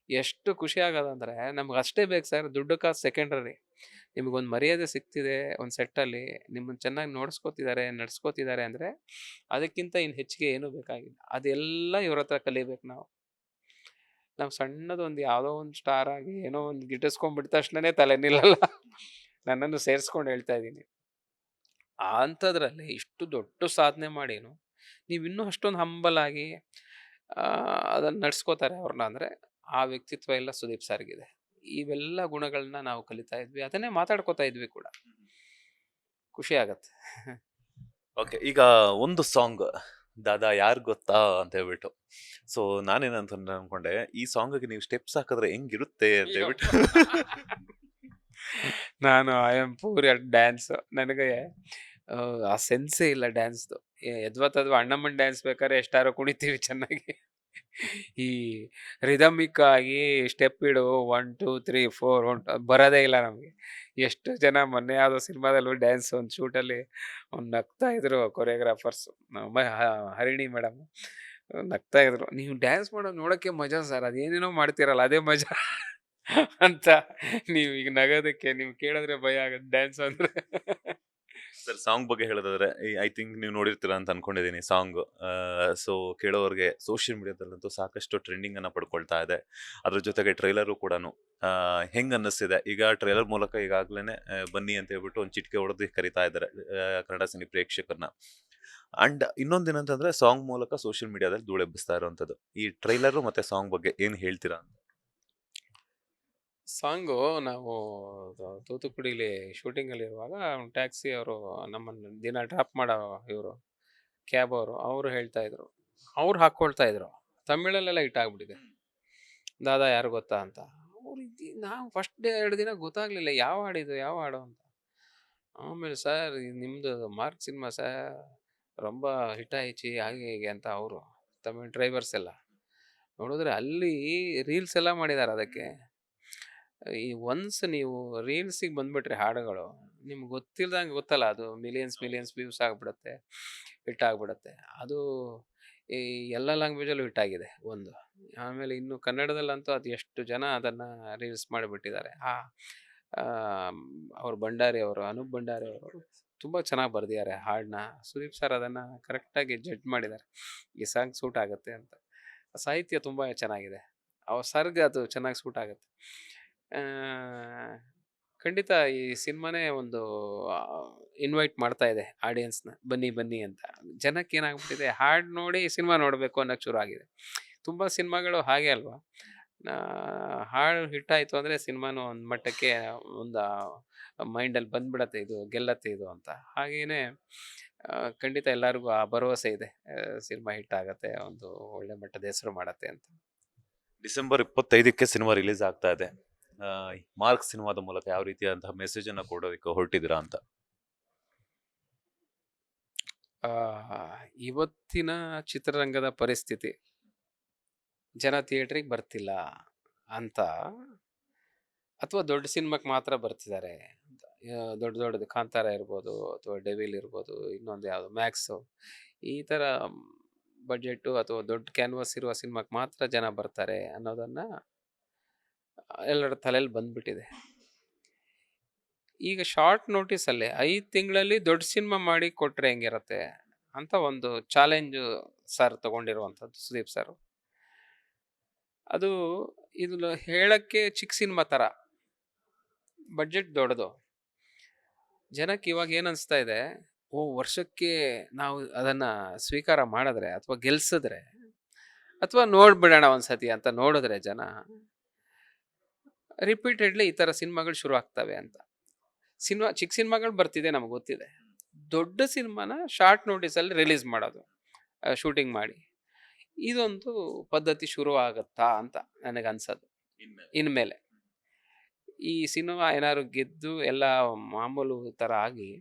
ಎಷ್ಟು ಖುಷಿ ಆಗೋದಂದರೆ, ನಮ್ಗೆ ಅಷ್ಟೇ ಬೇಕು ಸರ್, ದುಡ್ಡು ಕಾಸು ಸೆಕೆಂಡ್ರಿ. ನಿಮಗೊಂದು ಮರ್ಯಾದೆ ಸಿಗ್ತಿದೆ ಒಂದು ಸೆಟ್ಟಲ್ಲಿ, ನಿಮ್ಮನ್ನು ಚೆನ್ನಾಗಿ ನೋಡಿಸ್ಕೋತಿದ್ದಾರೆ, ನಡೆಸ್ಕೋತಿದ್ದಾರೆ ಅಂದರೆ ಅದಕ್ಕಿಂತ ಇನ್ನು ಹೆಚ್ಚಿಗೆ ಏನೂ ಬೇಕಾಗಿಲ್ಲ. ಅದೆಲ್ಲ ಇವ್ರ ಹತ್ರ ಕಲಿಬೇಕು ನಾವು. ನಾವು ಸಣ್ಣದೊಂದು ಯಾವುದೋ ಒಂದು ಸ್ಟಾರ್ ಆಗಿ ಏನೋ ಒಂದು ಗಿಟ್ಟಿಸ್ಕೊಂಡ್ಬಿಟ್ಟ ತಕ್ಷಣನೇ ತಲೆ ನಿಲ್ಲಲ್ಲ. ನನ್ನನ್ನು ಸೇರಿಸ್ಕೊಂಡು ಹೇಳ್ತಾ ಇದ್ದೀನಿ. ಅಂಥದ್ರಲ್ಲಿ ಇಷ್ಟು ದೊಡ್ಡ ಸಾಧನೆ ಮಾಡಿನು ನೀವು ಇನ್ನೂ ಅಷ್ಟೊಂದು ಹಂಬಲ್ ಆಗಿ ಅದನ್ನು ನಡ್ಸ್ಕೋತಾರೆ ಅವ್ರನ್ನ, ಅಂದರೆ ಆ ವ್ಯಕ್ತಿತ್ವ ಎಲ್ಲ ಸುದೀಪ್ ಸರ್ಗಿದೆ. ಇವೆಲ್ಲ ಗುಣಗಳನ್ನ ನಾವು ಕಲಿತಾ ಇದ್ವಿ, ಅದನ್ನೇ ಮಾತಾಡ್ಕೋತಾ ಇದ್ವಿ ಕೂಡ. ಖುಷಿ ಆಗತ್ತೆ. ಓಕೆ, ಈಗ ಒಂದು ಸಾಂಗ್ ದಾದಾ ಯಾರು ಗೊತ್ತಾ ಅಂತ ಹೇಳ್ಬಿಟ್ಟು, ಸೊ ನಾನೇನಂತ ಅನ್ಕೊಂಡೆ, ಈ ಸಾಂಗ್ಗೆ ನೀವು ಸ್ಟೆಪ್ಸ್ ಹಾಕಿದ್ರೆ ಹೆಂಗಿರುತ್ತೆ ಅಂತ ಹೇಳ್ಬಿಟ್ಟು. ನಾನು I am poor at dance. ನನಗೆ ಆ ಸೆನ್ಸೇ ಇಲ್ಲ ಡ್ಯಾನ್ಸ್ದು. ಎದ್ವತ್ತದ್ವ ಅಣ್ಣಮ್ಮನ ಡ್ಯಾನ್ಸ್ ಬೇಕಾದ್ರೆ ಎಷ್ಟಾರು ಕುಣಿತೀವಿ ಚೆನ್ನಾಗಿ. ಈ ರಿದಮಿಕ್ ಆಗಿ ಸ್ಟೆಪ್ ಇಡು 1 2 3 4 ಬರೋದೇ ಇಲ್ಲ ನಮಗೆ. ಎಷ್ಟು ಜನ ಮೊನ್ನೆ ಯಾವುದೋ ಸಿನಿಮಾದಲ್ಲೂ ಡ್ಯಾನ್ಸ್ ಒಂದು ಶೂಟಲ್ಲಿ ನಗ್ತಾ ಇದ್ರು ಕೊರಿಯೋಗ್ರಾಫರ್ಸ್, ಹರಿಣಿ ಮೇಡಮ್ ನಗ್ತಾ ಇದ್ರು. ನೀವು ಡ್ಯಾನ್ಸ್ ಮಾಡೋದು ನೋಡೋಕ್ಕೆ ಮಜಾ ಸರ್, ಅದೇನೇನೋ ಮಾಡ್ತೀರಲ್ಲ ಅದೇ ಮಜಾ ಅಂತ. ನೀವು ಈಗ ನಗೋದಕ್ಕೆ ನೀವು ಕೇಳಿದ್ರೆ ಭಯ ಆಗುತ್ತೆ ಡ್ಯಾನ್ಸ್ ಅಂದ್ರೆ. ಸರ್, ಸಾಂಗ್ ಬಗ್ಗೆ ಹೇಳೋದಾದ್ರೆ, ಐ ಥಿಂಕ್ ನೀವು ನೋಡಿರ್ತೀರಾ ಅಂತ ಅನ್ಕೊಂಡಿದ್ದೀನಿ ಸಾಂಗ್. ಸೊ ಕೇಳೋರಿಗೆ ಸೋಷಿಯಲ್ ಮೀಡಿಯಾದಲ್ಲಂತೂ ಸಾಕಷ್ಟು ಟ್ರೆಂಡಿಂಗ್ ಅನ್ನ ಪಡ್ಕೊಳ್ತಾ ಇದೆ. ಅದ್ರ ಜೊತೆಗೆ ಟ್ರೈಲರು ಕೂಡ ಹೆಂಗ್ ಅನ್ನಿಸ್ತಿದೆ, ಈಗ ಟ್ರೈಲರ್ ಮೂಲಕ ಈಗಾಗ್ಲೇನೆ ಬನ್ನಿ ಅಂತ ಹೇಳ್ಬಿಟ್ಟು ಒಂದು ಚಿಟಿಕೆ ಹೊಡೆದು ಕರಿತಾ ಇದ್ದಾರೆ ಕನ್ನಡ ಸಿನಿ ಪ್ರೇಕ್ಷಕರನ್ನ. ಅಂಡ್ ಇನ್ನೊಂದೇನಂತಂದ್ರೆ, ಸಾಂಗ್ ಮೂಲಕ ಸೋಷಿಯಲ್ ಮೀಡಿಯಾದಲ್ಲಿ ಧೂಳೆಬ್ಬಿಸ್ತಾ ಇರುವಂತದ್ದು. ಈ ಟ್ರೈಲರು ಮತ್ತೆ ಸಾಂಗ್ ಬಗ್ಗೆ ಏನ್ ಹೇಳ್ತೀರಾ ಅಂತ? ಸಾಂಗು ನಾವು ತೂತುಕುಡಿಲಿ ಶೂಟಿಂಗಲ್ಲಿರುವಾಗ ಟ್ಯಾಕ್ಸಿ ಅವರು ನಮ್ಮನ್ನು ದಿನ ಡ್ರಾಪ್ ಮಾಡೋ ಇವರು ಕ್ಯಾಬ್ ಅವರು ಹೇಳ್ತಾ ಇದ್ರು, ಅವ್ರು ಹಾಕ್ಕೊಳ್ತಾ ಇದ್ರು. ತಮಿಳಲ್ಲೆಲ್ಲ ಹಿಟ್ ಆಗ್ಬಿಟ್ಟಿದೆ ದಾದಾ ಯಾರು ಗೊತ್ತಾ ಅಂತ. ಅವ್ರು ನಾವು ಫಸ್ಟ್ ಡೇ 2 ದಿನ ಗೊತ್ತಾಗ್ಲಿಲ್ಲ ಯಾವ ಹಾಡು ಅಂತ. ಆಮೇಲೆ ಸರ್ ನಿಮ್ಮದು ಮಾರ್ಕ್ ಸಿನಿಮಾ ಸರ್ ರೊಂಬ ಹಿಟ್ ಆಯ್ಚಿ ಹಾಗೆ ಹೀಗೆ ಅಂತ ಅವರು ತಮಿಳ್ ಡ್ರೈವರ್ಸ್ ಎಲ್ಲ ನೋಡಿದ್ರೆ ಅಲ್ಲಿ ರೀಲ್ಸ್ ಎಲ್ಲ ಮಾಡಿದ್ದಾರೆ ಅದಕ್ಕೆ. ಈ ಒನ್ಸ್ ನೀವು ರೀಲ್ಸಿಗೆ ಬಂದ್ಬಿಟ್ರೆ ಹಾಡುಗಳು ನಿಮ್ಗೆ ಗೊತ್ತಿಲ್ದಂಗೆ ಗೊತ್ತಲ್ಲ, ಅದು ಮಿಲಿಯನ್ಸ್ ವ್ಯೂಸ್ ಆಗಿಬಿಡುತ್ತೆ, ಹಿಟ್ ಆಗಿಬಿಡುತ್ತೆ. ಅದು ಈ ಎಲ್ಲ ಲ್ಯಾಂಗ್ವೇಜಲ್ಲೂ ಹಿಟ್ ಆಗಿದೆ ಒಂದು. ಆಮೇಲೆ ಇನ್ನು ಕನ್ನಡದಲ್ಲಂತೂ ಅದು ಎಷ್ಟು ಜನ ಅದನ್ನು ರೀಲ್ಸ್ ಮಾಡಿಬಿಟ್ಟಿದ್ದಾರೆ. ಅವ್ರು ಭಂಡಾರಿ ಅವರು, ಅನೂಪ್ ಭಂಡಾರಿ ಅವರು ತುಂಬ ಚೆನ್ನಾಗಿ ಬರೆದಿದ್ದಾರೆ ಹಾಡನ್ನ. ಸುದೀಪ್ ಸರ್ ಅದನ್ನು ಕರೆಕ್ಟಾಗಿ ಜಡ್ಜ್ ಮಾಡಿದ್ದಾರೆ, ಈ ಸಾಂಗ್ ಸೂಟ್ ಆಗುತ್ತೆ ಅಂತ. ಸಾಹಿತ್ಯ ತುಂಬ ಚೆನ್ನಾಗಿದೆ, ಅವ್ರ ಸರ್ಗೆ ಅದು ಚೆನ್ನಾಗಿ ಸೂಟ್ ಆಗುತ್ತೆ. ಖಂಡಿತ ಈ ಸಿನಿಮಾನೇ ಒಂದು ಇನ್ವೈಟ್ ಮಾಡ್ತಾ ಇದೆ ಆಡಿಯನ್ಸ್ನ, ಬನ್ನಿ ಬನ್ನಿ ಅಂತ. ಜನಕ್ಕೆ ಏನಾಗ್ಬಿಟ್ಟಿದೆ, ಹಾಡು ನೋಡಿ ಸಿನಿಮಾ ನೋಡಬೇಕು ಅನ್ನೋಕ್ಕೆ ಶುರು ಆಗಿದೆ. ತುಂಬ ಸಿನಿಮಾಗಳು ಹಾಗೆ ಅಲ್ವಾ, ಹಾಡು ಹಿಟ್ ಆಯಿತು ಅಂದರೆ ಸಿನಿಮಾನು ಒಂದು ಮಟ್ಟಕ್ಕೆ ಒಂದು ಮೈಂಡಲ್ಲಿ ಬಂದ್ಬಿಡತ್ತೆ, ಇದು ಗೆಲ್ಲತ್ತೆ ಇದು ಅಂತ. ಹಾಗೇನೆ ಖಂಡಿತ ಎಲ್ಲರಿಗೂ ಆ ಭರವಸೆ ಇದೆ, ಸಿನಿಮಾ ಹಿಟ್ ಆಗತ್ತೆ, ಒಂದು ಒಳ್ಳೆ ಮಟ್ಟದ ಹೆಸರು ಮಾಡತ್ತೆ ಅಂತ. ಡಿಸೆಂಬರ್ 25ಕ್ಕೆ ಸಿನಿಮಾ ರಿಲೀಸ್ ಆಗ್ತಾ ಇದೆ. ಮಾರ್ಕ್ ಸಿನಿಮಾದ ಮೂಲಕ ಯಾವ ರೀತಿಯಾದಂತಹ ಮೆಸೇಜ್ ಅನ್ನ ಕೊಡೋದಕ್ಕೆ ಹೊರಟಿದ್ದೀರಾ ಅಂತ? ಇವತ್ತಿನ ಚಿತ್ರರಂಗದ ಪರಿಸ್ಥಿತಿ, ಜನ ಥಿಯೇಟ್ರಿಗೆ ಬರ್ತಿಲ್ಲ ಅಂತ, ಅಥವಾ ದೊಡ್ಡ ಸಿನಿಮಾಕ್ಕೆ ಮಾತ್ರ ಬರ್ತಿದ್ದಾರೆ ಅಂತ. ದೊಡ್ಡ ದೊಡ್ಡದು ಕಾಂತಾರ ಇರ್ಬೋದು ಅಥವಾ ಡೆವಿಲ್ ಇರ್ಬೋದು, ಇನ್ನೊಂದು ಯಾವುದು ಮ್ಯಾಕ್ಸು, ಈ ಥರ ಬಜೆಟ್ಟು ಅಥವಾ ದೊಡ್ಡ ಕ್ಯಾನ್ವಾಸ್ ಇರುವ ಸಿನಿಮಾಕ್ಕೆ ಮಾತ್ರ ಜನ ಬರ್ತಾರೆ ಅನ್ನೋದನ್ನು ಎಲ್ಲರ ತಲೆಯಲ್ಲಿ ಬಂದ್ಬಿಟ್ಟಿದೆ. ಈಗ ಶಾರ್ಟ್ ನೋಟಿಸಲ್ಲಿ 5 ತಿಂಗಳಲ್ಲಿ ದೊಡ್ಡ ಸಿನಿಮಾ ಮಾಡಿ ಕೊಟ್ಟರೆ ಹೆಂಗಿರತ್ತೆ ಅಂತ ಒಂದು ಚಾಲೆಂಜು ಸರ್ ತಗೊಂಡಿರುವಂಥದ್ದು, ಸುದೀಪ್ ಸರ್. ಅದು ಇದು ಹೇಳಕ್ಕೆ ಚಿಕ್ಕ ಸಿನಿಮಾ ಥರ, ಬಡ್ಜೆಟ್ ದೊಡ್ಡದು. ಜನಕ್ಕೆ ಇವಾಗ ಏನು ಅನಿಸ್ತಾ ಇದೆ, ಓ ವರ್ಷಕ್ಕೆ ನಾವು ಅದನ್ನು ಸ್ವೀಕಾರ ಮಾಡಿದ್ರೆ ಅಥವಾ ಗೆಲ್ಸಿದ್ರೆ ಅಥವಾ ನೋಡ್ಬಿಡೋಣ ಒಂದ್ಸತಿ ಅಂತ ನೋಡಿದ್ರೆ ಜನ ರಿಪೀಟೆಡ್ಲಿ ಈ ಥರ ಸಿನಿಮಾಗಳು ಶುರು ಆಗ್ತವೆ ಅಂತ. ಚಿಕ್ಕ ಸಿನಿಮಾಗಳು ಬರ್ತಿದೆ ನಮಗೆ ಗೊತ್ತಿದೆ. ದೊಡ್ಡ ಸಿನಿಮಾನ ಶಾರ್ಟ್ ನೋಟಿಸಲ್ಲಿ ರಿಲೀಸ್ ಮಾಡೋದು, ಶೂಟಿಂಗ್ ಮಾಡಿ, ಇದೊಂದು ಪದ್ಧತಿ ಶುರು ಆಗುತ್ತಾ ಅಂತ ನನಗೆ ಅನ್ಸೋದು. ಇನ್ಮೇಲೆ ಈ ಸಿನಿಮಾ ಏನಾದ್ರು ಗೆದ್ದು ಎಲ್ಲ ಮಾಮೂಲು ಥರ ಆಗಿ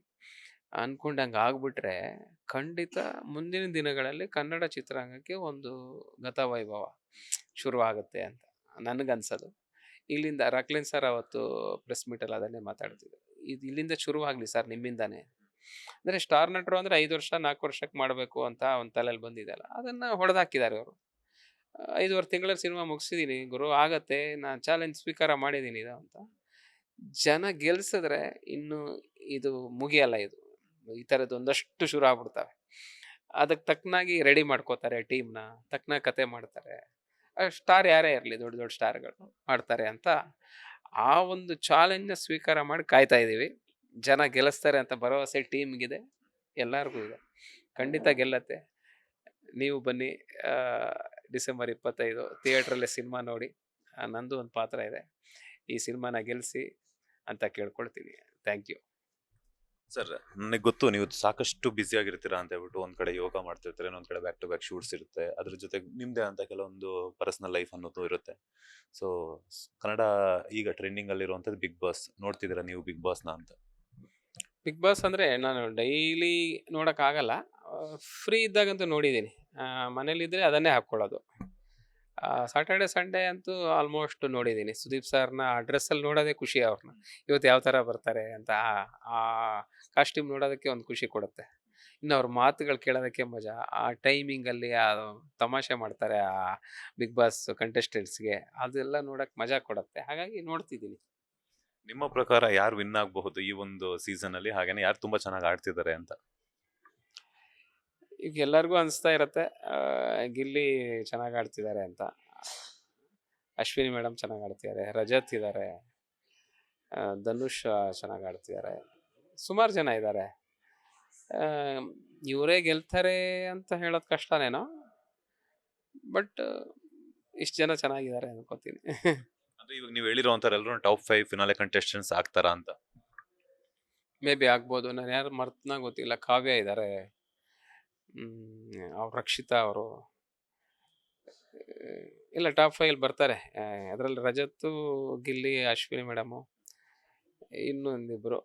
ಅಂದ್ಕೊಂಡಂಗೆ ಆಗ್ಬಿಟ್ರೆ ಖಂಡಿತ ಮುಂದಿನ ದಿನಗಳಲ್ಲಿ ಕನ್ನಡ ಚಿತ್ರರಂಗಕ್ಕೆ ಒಂದು ಗತವೈಭವ ಶುರು ಆಗುತ್ತೆ ಅಂತ ನನಗನ್ಸೋದು. ಇಲ್ಲಿಂದ ರಕ್ಲಿನ್ ಸರ್ ಅವತ್ತು ಪ್ರೆಸ್ ಮೀಟಲ್ಲಿ ಅದನ್ನೇ ಮಾತಾಡ್ತಿದ್ರು, ಇದು ಇಲ್ಲಿಂದ ಶುರುವಾಗಲಿ ಸರ್ ನಿಮ್ಮಿಂದಾನೆ. ಅಂದರೆ ಸ್ಟಾರ್ ನಟರು ಅಂದರೆ 5 ವರ್ಷ 4 ವರ್ಷಕ್ಕೆ ಮಾಡಬೇಕು ಅಂತ ಒಂದು ತಲೆಯಲ್ಲಿ ಬಂದಿದೆಯಲ್ಲ, ಅದನ್ನು ಹೊಡೆದಾಕಿದ್ದಾರೆ ಅವರು. 5 ತಿಂಗಳಲ್ಲಿ ಸಿನಿಮಾ ಮುಗಿಸಿದ್ದೀನಿ ಗುರು, ಆಗತ್ತೆ, ನಾನು ಚಾಲೆಂಜ್ ಸ್ವೀಕಾರ ಮಾಡಿದ್ದೀನಿ ಇದು ಅಂತ. ಜನ ಗೆಲ್ಸಿದ್ರೆ ಇನ್ನು ಇದು ಮುಗಿಯಲ್ಲ. ಇದು ಈ ಥರದ್ದು ಒಂದಷ್ಟು ಶುರು ಆಗ್ಬಿಡ್ತವೆ. ಅದಕ್ಕೆ ತಕ್ಕನಾಗಿ ರೆಡಿ ಮಾಡ್ಕೋತಾರೆ ಟೀಮ್ನ, ತಕ್ಕನಾಗಿ ಕತೆ ಮಾಡ್ತಾರೆ. ಸ್ಟಾರ್ ಯಾರೇ ಇರಲಿ, ದೊಡ್ಡ ದೊಡ್ಡ ಸ್ಟಾರ್ಗಳು ಮಾಡ್ತಾರೆ ಅಂತ ಆ ಒಂದು ಚಾಲೆಂಜ್ನ ಸ್ವೀಕಾರ ಮಾಡಿ ಕಾಯ್ತಾ ಇದ್ದೀವಿ. ಜನ ಗೆಲ್ಲಿಸ್ತಾರೆ ಅಂತ ಭರವಸೆ ಟೀಮ್ಗಿದೆ, ಎಲ್ಲರಿಗೂ ಇದೆ. ಖಂಡಿತ ಗೆಲ್ಲತ್ತೆ. ನೀವು ಬನ್ನಿ, ಡಿಸೆಂಬರ್ 25 ಥಿಯೇಟ್ರಲ್ಲೇ ಸಿನಿಮಾ ನೋಡಿ. ನಂದು ಒಂದು ಪಾತ್ರ ಇದೆ, ಈ ಸಿನಿಮಾನ ಗೆಲ್ಲಿಸಿ ಅಂತ ಕೇಳ್ಕೊಳ್ತೀನಿ. Thank you sir. ನನಗೆ ಗೊತ್ತು ನೀವು ಸಾಕಷ್ಟು ಬ್ಯುಸಿ ಆಗಿರ್ತೀರಾ ಅಂತ ಹೇಳ್ಬಿಟ್ಟು. ಒಂದ್ ಕಡೆ ಯೋಗ ಮಾಡ್ತಿರ್ತಾರೆ, ಇನ್ನೊಂದ್ ಕಡೆ ಬ್ಯಾಕ್ ಟು ಬ್ಯಾಕ್ ಶೂಟ್ಸ್ ಇರುತ್ತೆ, ಅದ್ರ ಜೊತೆಗೆ ನಿಮ್ದೇ ಅಂತ ಕೆಲವೊಂದು ಪರ್ಸನಲ್ ಲೈಫ್ ಅನ್ನೋದು ಇರುತ್ತೆ. ಸೊ ಕನ್ನಡ ಈಗ ಟ್ರೆಂಡಿಂಗ್ ಅಲ್ಲಿರುವಂಥದ್ದು ಬಿಗ್ ಬಾಸ್. ನೋಡ್ತಿದ್ದೀರಾ ನೀವು ಬಿಗ್ ಬಾಸ್ನ ಅಂತ? ಬಿಗ್ ಬಾಸ್ ಅಂದರೆ ನಾನು ಡೈಲಿ ನೋಡೋಕ್ಕಾಗಲ್ಲ, ಫ್ರೀ ಇದ್ದಾಗಂತೂ ನೋಡಿದ್ದೀನಿ. ಮನೇಲಿದ್ದರೆ ಅದನ್ನೇ ಹಾಕ್ಕೊಳ್ಳೋದು. ಸಾಟರ್ಡೆ ಸಂಡೇ ಅಂತೂ ಆಲ್ಮೋಸ್ಟ್ ನೋಡಿದ್ದೀನಿ. ಸುದೀಪ್ ಸರ್ನ ಆ ಡ್ರೆಸ್ಸಲ್ಲಿ ನೋಡೋದೇ ಖುಷಿ ಅವ್ರನ್ನ. ಇವತ್ತು ಯಾವ ಥರ ಬರ್ತಾರೆ ಅಂತ ಆ ಕಾಸ್ಟ್ಯೂಮ್ ನೋಡೋದಕ್ಕೆ ಒಂದು ಖುಷಿ ಕೊಡುತ್ತೆ. ಇನ್ನು ಅವ್ರ ಮಾತುಗಳು ಕೇಳೋದಕ್ಕೆ ಮಜಾ. ಆ ಟೈಮಿಂಗಲ್ಲಿ ತಮಾಷೆ ಮಾಡ್ತಾರೆ ಆ ಬಿಗ್ ಬಾಸ್ ಕಂಟೆಸ್ಟೆಂಟ್ಸ್ಗೆ, ಅದೆಲ್ಲ ನೋಡೋಕ್ಕೆ ಮಜಾ ಕೊಡುತ್ತೆ. ಹಾಗಾಗಿ ನೋಡ್ತಿದ್ದೀನಿ. ನಿಮ್ಮ ಪ್ರಕಾರ ಯಾರು ವಿನ್ ಆಗಬಹುದು ಈ ಒಂದು ಸೀಸನ್ ಅಲ್ಲಿ, ಹಾಗೇನೆ ಯಾರು ತುಂಬಾ ಚೆನ್ನಾಗಿ ಆಡ್ತಿದ್ದಾರೆ ಅಂತ? ಈಗ ಎಲ್ಲರಿಗೂ ಅನಿಸ್ತಾ ಇರುತ್ತೆ ಗಿಲ್ಲಿ ಚೆನ್ನಾಗಿ ಆಡ್ತಿದ್ದಾರೆ ಅಂತ. ಅಶ್ವಿನಿ ಮೇಡಮ್ ಚೆನ್ನಾಗಿ ಆಡ್ತಿದ್ದಾರೆ, ರಜತ್ ಇದ್ದಾರೆ, ಧನುಷ್ ಚೆನ್ನಾಗಿ ಆಡ್ತಿದ್ದಾರೆ, ಸುಮಾರು ಜನ ಇದ್ದಾರೆ. ಇವರೇ ಗೆಲ್ತಾರೆ ಅಂತ ಹೇಳೋದು ಕಷ್ಟನೇನೋ, ಬಟ್ ಇಷ್ಟು ಜನ ಚೆನ್ನಾಗಿದ್ದಾರೆ ಅನ್ಕೋತೀನಿ. ಅಂದ್ರೆ ಇವಾಗ ನೀವು ಹೇಳಿರೋಂಥವ್ರು ಎಲ್ಲರೂ ಟಾಪ್ 5 ಫಿನಾಲೆ ಕಂಟೆಸ್ಟೆಂಟ್ಸ್ ಆಗ್ತಾರಾ ಅಂತ? ಮೇ ಬಿ ಆಗ್ಬೋದು, ನಾನು ಯಾರು ಮರ್ತನ ಗೊತ್ತಿಲ್ಲ. ಕಾವ್ಯ ಇದ್ದಾರೆ, ಅವ್ರು ರಕ್ಷಿತಾ ಅವರು, ಇಲ್ಲ ಟಾಪ್ 5 ಬರ್ತಾರೆ. ಅದರಲ್ಲಿ ರಜತ್ತು, ಗಿಲ್ಲಿ, ಅಶ್ವಿನಿ ಮೇಡಮು, ಇನ್ನೊಂದಿಬ್ಬರು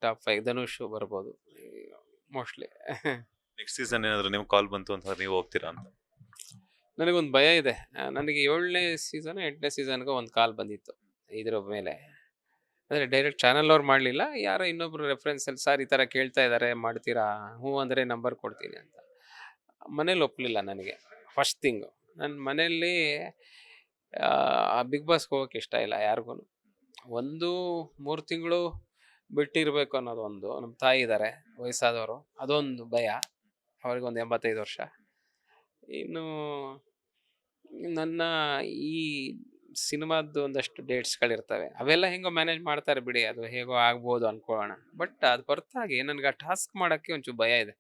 ಟಾಪ್ 5, ಧನುಷ್ ಬರ್ಬೋದು ಮೋಸ್ಟ್ಲಿ. ನೆಕ್ಸ್ಟ್ ಸೀಸನ್ ಏನಾದ್ರು ನಿಮ್ಗೆ ಕಾಲ್ ಬಂತು ಅಂತ ನೀವು ಹೋಗ್ತೀರಾ ಅಂತ? ನನಗೊಂದು ಭಯ ಇದೆ. ನನಗೆ 7ನೇ ಸೀಸನ್ 8ನೇ ಸೀಸನ್ಗೆ ಒಂದು ಕಾಲ್ ಬಂದಿತ್ತು ಇದ್ರ ಮೇಲೆ. ಅಂದರೆ ಡೈರೆಕ್ಟ್ ಚಾನಲ್ ಅವ್ರು ಮಾಡಲಿಲ್ಲ, ಯಾರೋ ಇನ್ನೊಬ್ರು ರೆಫರೆನ್ಸಲ್ಲಿ ಸರ್ ಈ ಥರ ಕೇಳ್ತಾ ಇದ್ದಾರೆ ಮಾಡ್ತೀರಾ, ಹ್ಞೂ ಅಂದರೆ ನಂಬರ್ ಕೊಡ್ತೀನಿ ಅಂತ. ಮನೇಲಿ ಒಪ್ಪಲಿಲ್ಲ ನನಗೆ. ಫಸ್ಟ್ ಥಿಂಗು, ನನ್ನ ಮನೆಯಲ್ಲಿ ಆ ಬಿಗ್ ಬಾಸ್ಗೆ ಹೋಗೋಕ್ಕೆ ಇಷ್ಟ ಇಲ್ಲ ಯಾರಿಗೂ. 3 ತಿಂಗಳು ಬಿಟ್ಟಿರಬೇಕು ಅನ್ನೋದೊಂದು. ನಮ್ಮ ತಾಯಿ ಇದ್ದಾರೆ ವಯಸ್ಸಾದವರು, ಅದೊಂದು ಭಯ. ಅವ್ರಿಗೊಂದು 85 ವರ್ಷ. ಇನ್ನು ನನ್ನ ಈ ಸಿನಿಮಾದ್ದು ಒಂದಷ್ಟು ಡೇಟ್ಸ್ಗಳಿರ್ತವೆ, ಅವೆಲ್ಲ ಹೆಂಗೋ ಮ್ಯಾನೇಜ್ ಮಾಡ್ತಾರೆ ಬಿಡಿ, ಅದು ಹೇಗೋ ಆಗ್ಬೋದು ಅಂದ್ಕೊಳ್ಳೋಣ. ಬಟ್ ಅದು ಹೊರತಾಗಿ ನನಗೆ ಆ ಟಾಸ್ಕ್ ಮಾಡೋಕ್ಕೆ ಒಂಚೂರು ಭಯ ಇದೆ.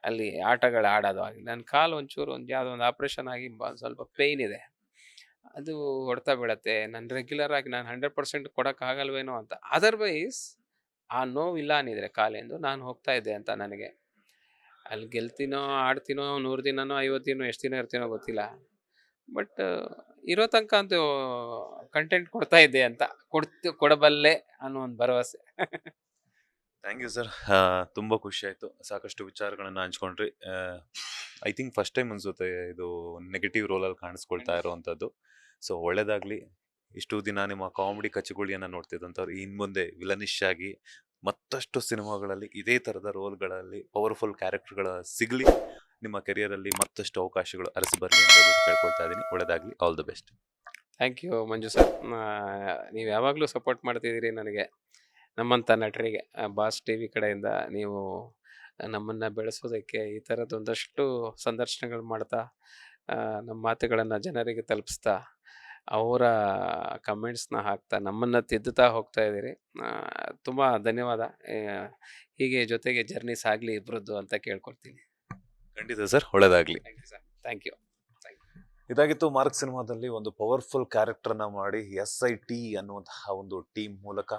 ಅಲ್ಲಿ ಆಟಗಳು ಆಡೋದು ಆಗಲಿ, ನನ್ನ ಕಾಲು ಒಂಚೂರು ಯಾವುದೋ ಒಂದು ಆಪ್ರೇಷನ್ ಆಗಿ ಸ್ವಲ್ಪ ಪೇಯ್ನ್ ಇದೆ, ಅದು ಹೊಡ್ತಾ ಬೀಳತ್ತೆ. ನಾನು ರೆಗ್ಯುಲರ್ ಆಗಿ ನಾನು 100% ಕೊಡೋಕ್ಕಾಗಲ್ವೇನೋ ಅಂತ. ಅದರ್ವೈಸ್ ಆ ನೋವಿಲ್ಲ ಅನ್ನಿದ್ರೆ ಕಾಲಿಂದು ನಾನು ಹೋಗ್ತಾ ಇದ್ದೆ ಅಂತ. ನನಗೆ ಅಲ್ಲಿ ಗೆಲ್ತೀನೋ ಆಡ್ತೀನೋ 100 ದಿನನೋ 50 ದಿನೋ ಎಷ್ಟು ದಿನ ಇರ್ತೀನೋ ಗೊತ್ತಿಲ್ಲ, ಬಟ್ ಇರೋ ತನಕ ಅಂತೂ ಕಂಟೆಂಟ್ ಕೊಡ್ತಾ ಇದ್ದೆ ಅಂತ, ಕೊಡಬಲ್ಲೆ ಅನ್ನೋ ಒಂದು ಭರವಸೆ. Thank you sir. ತುಂಬ ಖುಷಿ ಆಯಿತು, ಸಾಕಷ್ಟು ವಿಚಾರಗಳನ್ನು ಹಂಚ್ಕೊಂಡ್ರಿ. ಐ ಥಿಂಕ್ ಫಸ್ಟ್ ಟೈಮ್ ಅನಿಸುತ್ತೆ ಇದು ನೆಗೆಟಿವ್ ರೋಲಲ್ಲಿ ಕಾಣಿಸ್ಕೊಳ್ತಾ ಇರೋವಂಥದ್ದು. ಸೊ ಒಳ್ಳೇದಾಗಲಿ, ಇಷ್ಟು ದಿನ ನಿಮ್ಮ ಕಾಮಿಡಿ ಕಚಗುಳಿಯನ್ನು ನೋಡ್ತಿದ್ದಂಥವ್ರು ಇನ್ನು ಮುಂದೆ ವಿಲನಿಶ್ ಆಗಿ ಮತ್ತಷ್ಟು ಸಿನಿಮಾಗಳಲ್ಲಿ ಇದೇ ಥರದ ರೋಲ್ಗಳಲ್ಲಿ ಪವರ್ಫುಲ್ ಕ್ಯಾರೆಕ್ಟರ್ಗಳ ಸಿಗಲಿ, ನಿಮ್ಮ ಕೆರಿಯರಲ್ಲಿ ಮತ್ತಷ್ಟು ಅವಕಾಶಗಳು ಅರಸಿ ಬರಲಿ ಅಂತ ಹೇಳ್ಬಿಟ್ಟು ಕೇಳ್ಕೊಳ್ತಾ ಇದ್ದೀನಿ. ಒಳ್ಳೆಯದಾಗಲಿ, all the best. Thank you Manju sir. ನೀವು ಯಾವಾಗಲೂ ಸಪೋರ್ಟ್ ಮಾಡ್ತಿದ್ದೀರಿ ನನಗೆ, ನಮ್ಮಂಥ ನಟರಿಗೆ. ಬಾಸ್ ಟಿ ವಿ ಕಡೆಯಿಂದ ನೀವು ನಮ್ಮನ್ನು ಬೆಳೆಸೋದಕ್ಕೆ ಈ ಥರದೊಂದಷ್ಟು ಸಂದರ್ಶನಗಳು ಮಾಡ್ತಾ ನಮ್ಮ ಮಾತುಗಳನ್ನು ಜನರಿಗೆ ತಲುಪಿಸ್ತಾ ಅವರ ಕಮೆಂಟ್ಸ್ನ ಹಾಕ್ತಾ ನಮ್ಮನ್ನು ತಿದ್ದುತ್ತಾ ಹೋಗ್ತಾ ಇದ್ದೀರಿ. ತುಂಬ ಧನ್ಯವಾದ. ಹೀಗೆ ಜೊತೆಗೆ ಜರ್ನಿ ಸಾಗಲಿ ಇಬ್ಬರದ್ದು ಅಂತ ಕೇಳ್ಕೊಳ್ತೀನಿ. ಖಂಡಿತ ಸರ್, ಒಳ್ಳೆಯದಾಗಲಿ. Thank you sir. Thank you. ಇದಾಗಿತ್ತು ಮಾರ್ಕ್ ಸಿನಿಮಾದಲ್ಲಿ ಒಂದು ಪವರ್ಫುಲ್ ಕ್ಯಾರೆಕ್ಟರ್ನ ಮಾಡಿ SIT ಅನ್ನುವಂತಹ ಒಂದು ಟೀಮ್ ಮೂಲಕ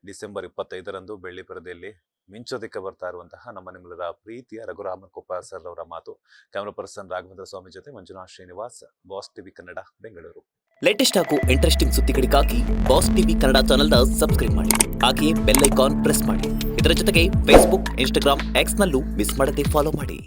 ಡಿಸೆಂಬರ್ 25ರಂದು ಬೆಳ್ಳಿ ಪರದೆಯಲ್ಲಿ ಮಿಂಚೋದಕ್ಕೆ ಬರ್ತಾ ಇರುವಂತಹ ನಮ್ಮ ನಿಮ್ಮೆಲ್ಲರ ಪ್ರೀತಿಯ ರಘುರಾಮನ್ ಕೊಪ್ಪ ಸರ್ ಅವರ ಮಾತು. ಕ್ಯಾಮರಾ ಪರ್ಸನ್ ರಾಘವೇಂದ್ರ ಸ್ವಾಮಿ ಜೊತೆ Manjunath Srinivas, boss TV Kannada, Bengaluru. Latest ಹಾಗೂ ಇಂಟ್ರೆಸ್ಟಿಂಗ್ ಸುದ್ದಿಗಳಿಗಾಗಿ ಬಾಸ್ ಟಿವಿ ಕನ್ನಡ ಚಾನೆಲ್ನ ಸಬ್ಸ್ಕ್ರೈಬ್ ಮಾಡಿ. ಹಾಗೆಯೇ ಬೆಲ್ ಐಕಾನ್ ಪ್ರೆಸ್ ಮಾಡಿ. ಇದರ ಜೊತೆಗೆ ಫೇಸ್ಬುಕ್, ಇನ್ಸ್ಟಾಗ್ರಾಮ್, ಎಕ್ಸ್ನಲ್ಲೂ ಮಿಸ್ ಮಾಡದೆ ಫಾಲೋ ಮಾಡಿ.